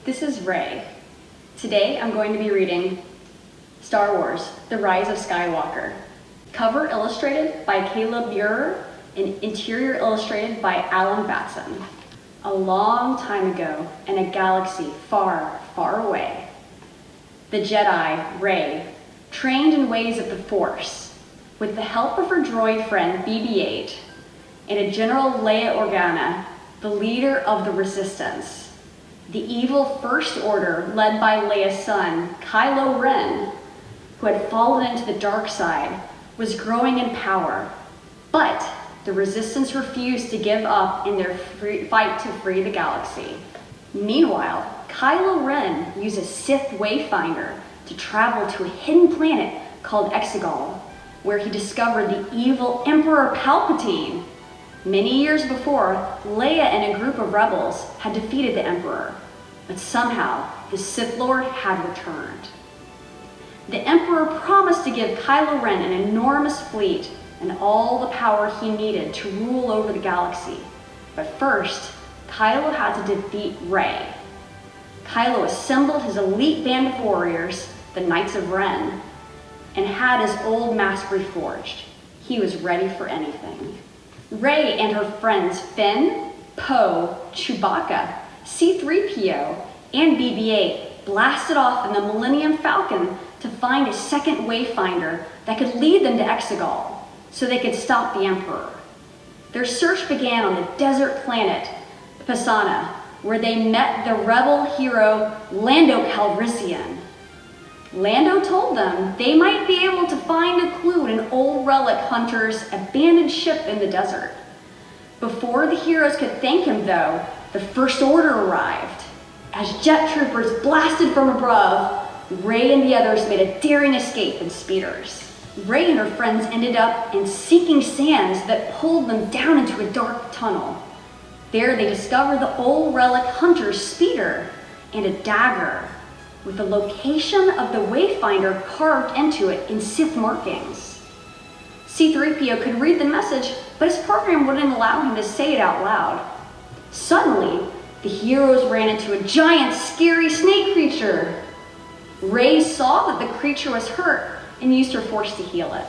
This is Rey. Today I'm going to be reading Star Wars, The Rise of Skywalker. Cover illustrated by Caleb Meurer and interior illustrated by Alan Batson. A long time ago in a galaxy far, far away, the Jedi, Rey, trained in ways of the Force with the help of her droid friend BB-8 and a General Leia Organa, the leader of the Resistance. The evil First Order, led by Leia's son, Kylo Ren, who had fallen into the dark side, was growing in power. But the Resistance refused to give up in their fight to free the galaxy. Meanwhile, Kylo Ren used a Sith Wayfinder to travel to a hidden planet called Exegol, where he discovered the evil Emperor Palpatine. Many years before, Leia and a group of rebels had defeated the Emperor, but somehow the Sith Lord had returned. The Emperor promised to give Kylo Ren an enormous fleet and all the power he needed to rule over the galaxy. But first, Kylo had to defeat Rey. Kylo assembled his elite band of warriors, the Knights of Ren, and had his old mask reforged. He was ready for anything. Rey and her friends Finn, Poe, Chewbacca, C-3PO, and BB-8 blasted off in the Millennium Falcon to find a second Wayfinder that could lead them to Exegol so they could stop the Emperor. Their search began on the desert planet Pasaana, where they met the rebel hero Lando Calrissian. Lando told them they might be able to find a clue in an old relic hunter's abandoned ship in the desert. Before the heroes could thank him, though, the First Order arrived. As jet troopers blasted from above, Rey and the others made a daring escape in speeders. Rey and her friends ended up in sinking sands that pulled them down into a dark tunnel. There they discovered the old relic hunter's speeder and a dagger with the location of the Wayfinder carved into it in Sith markings. C-3PO could read the message, but his program wouldn't allow him to say it out loud. Suddenly, the heroes ran into a giant, scary snake creature. Rey saw that the creature was hurt and used her force to heal it.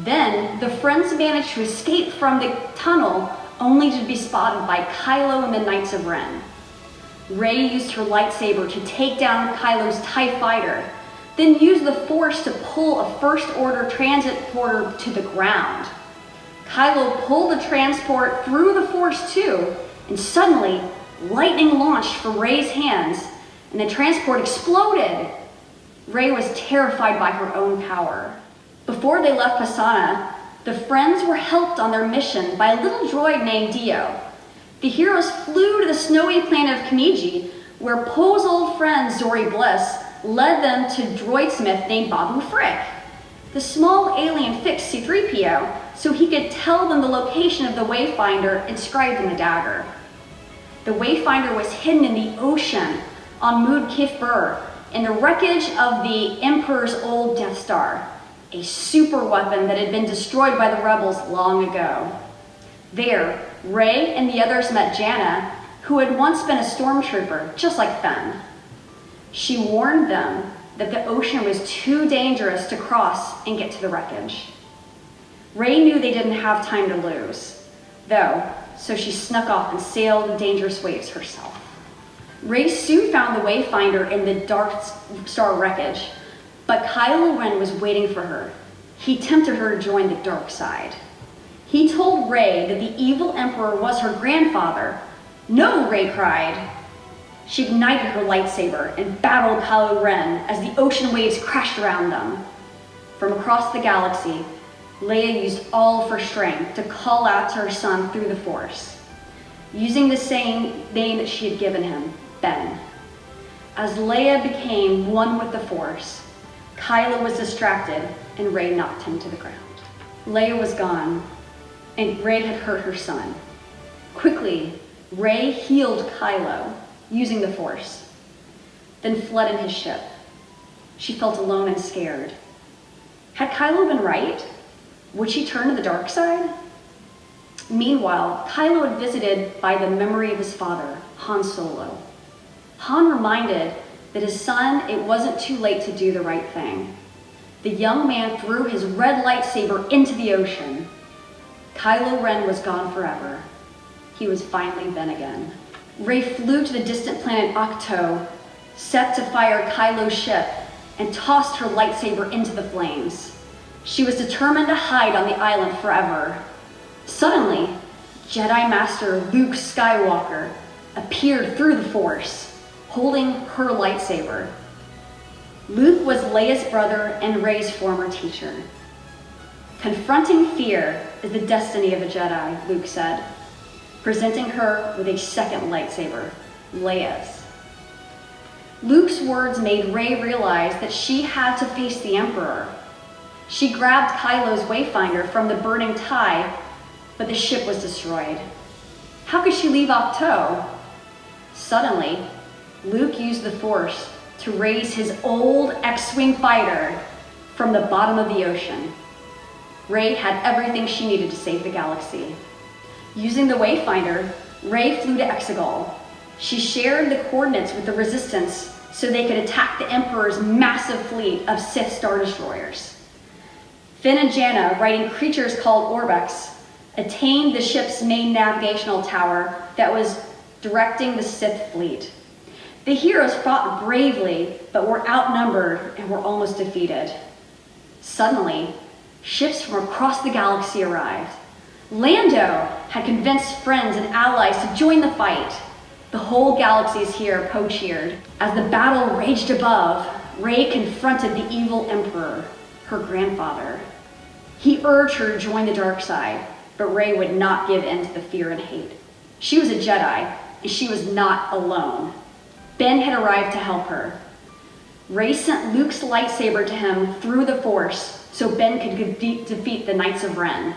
Then, the friends managed to escape from the tunnel, only to be spotted by Kylo and the Knights of Ren. Rey used her lightsaber to take down Kylo's TIE fighter, then used the Force to pull a First Order transporter to the ground. Kylo pulled the transport through the Force too, and suddenly, lightning launched from Rey's hands, and the transport exploded. Rey was terrified by her own power. Before they left Pasaana, the friends were helped on their mission by a little droid named Dio. The heroes flew to the snowy planet of Kamiji, where Poe's old friend Zori Bliss led them to droidsmith named Babu Frick. The small alien fixed C-3PO so he could tell them the location of the Wayfinder inscribed in the dagger. The Wayfinder was hidden in the ocean on Mood Kif Bur, in the wreckage of the Emperor's old Death Star, a super weapon that had been destroyed by the rebels long ago. There, Rey and the others met Janna, who had once been a stormtrooper, just like them. She warned them that the ocean was too dangerous to cross and get to the wreckage. Rey knew they didn't have time to lose, though, so she snuck off and sailed the dangerous waves herself. Rey soon found the Wayfinder in the Dark Star wreckage, but Kylo Ren was waiting for her. He tempted her to join the dark side. He told Rey that the evil Emperor was her grandfather. "No!" Rey cried. She ignited her lightsaber and battled Kylo Ren as the ocean waves crashed around them. From across the galaxy, Leia used all of her strength to call out to her son through the Force, using the same name that she had given him, Ben. As Leia became one with the Force, Kylo was distracted and Rey knocked him to the ground. Leia was gone, and Rey had hurt her son. Quickly, Rey healed Kylo, using the Force, then fled in his ship. She felt alone and scared. Had Kylo been right? Would she turn to the dark side? Meanwhile, Kylo had visited by the memory of his father, Han Solo. Han reminded that his son, it wasn't too late to do the right thing. The young man threw his red lightsaber into the ocean. Kylo Ren was gone forever. He was finally Ben again. Rey flew to the distant planet Ahch-To, set to fire Kylo's ship, and tossed her lightsaber into the flames. She was determined to hide on the island forever. Suddenly, Jedi Master Luke Skywalker appeared through the Force, holding her lightsaber. Luke was Leia's brother and Rey's former teacher. Confronting fear is the destiny of a Jedi, Luke said, presenting her with a second lightsaber, Leia's. Luke's words made Rey realize that she had to face the Emperor. She grabbed Kylo's wayfinder from the burning TIE, but the ship was destroyed. How could she leave Ahch-To? Suddenly, Luke used the Force to raise his old X-Wing fighter from the bottom of the ocean. Rey had everything she needed to save the galaxy. Using the wayfinder, Rey flew to Exegol. She shared the coordinates with the Resistance so they could attack the Emperor's massive fleet of Sith Star Destroyers. Finn and Janna, riding creatures called Orbex, attained the ship's main navigational tower that was directing the Sith fleet. The heroes fought bravely, but were outnumbered and were almost defeated. Suddenly, ships from across the galaxy arrived. Lando had convinced friends and allies to join the fight. The whole galaxy's hero cheered. As the battle raged above, Rey confronted the evil Emperor, her grandfather. He urged her to join the dark side, but Rey would not give in to the fear and hate. She was a Jedi, and she was not alone. Ben had arrived to help her. Rey sent Luke's lightsaber to him through the Force so Ben could defeat the Knights of Ren.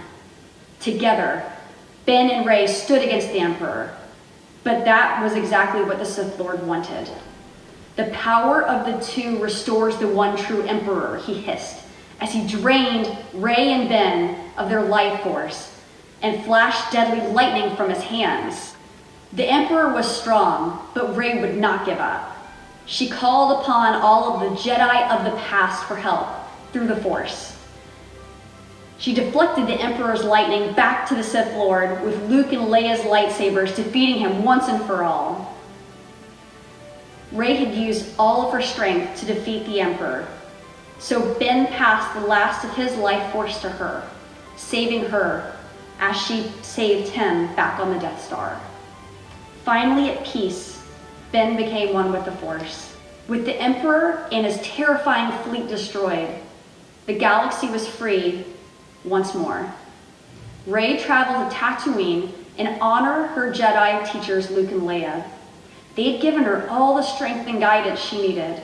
Together, Ben and Rey stood against the Emperor, but that was exactly what the Sith Lord wanted. The power of the two restores the one true Emperor, he hissed, as he drained Rey and Ben of their life force and flashed deadly lightning from his hands. The Emperor was strong, but Rey would not give up. She called upon all of the Jedi of the past for help through the Force. She deflected the Emperor's lightning back to the Sith Lord with Luke and Leia's lightsabers, defeating him once and for all. Rey had used all of her strength to defeat the Emperor, so Ben passed the last of his life force to her, saving her as she saved him back on the Death Star. Finally at peace, Ben became one with the Force. With the Emperor and his terrifying fleet destroyed, the galaxy was free once more. Rey traveled to Tatooine in honor of her Jedi teachers Luke and Leia. They had given her all the strength and guidance she needed.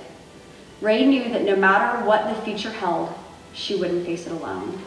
Rey knew that no matter what the future held, she wouldn't face it alone.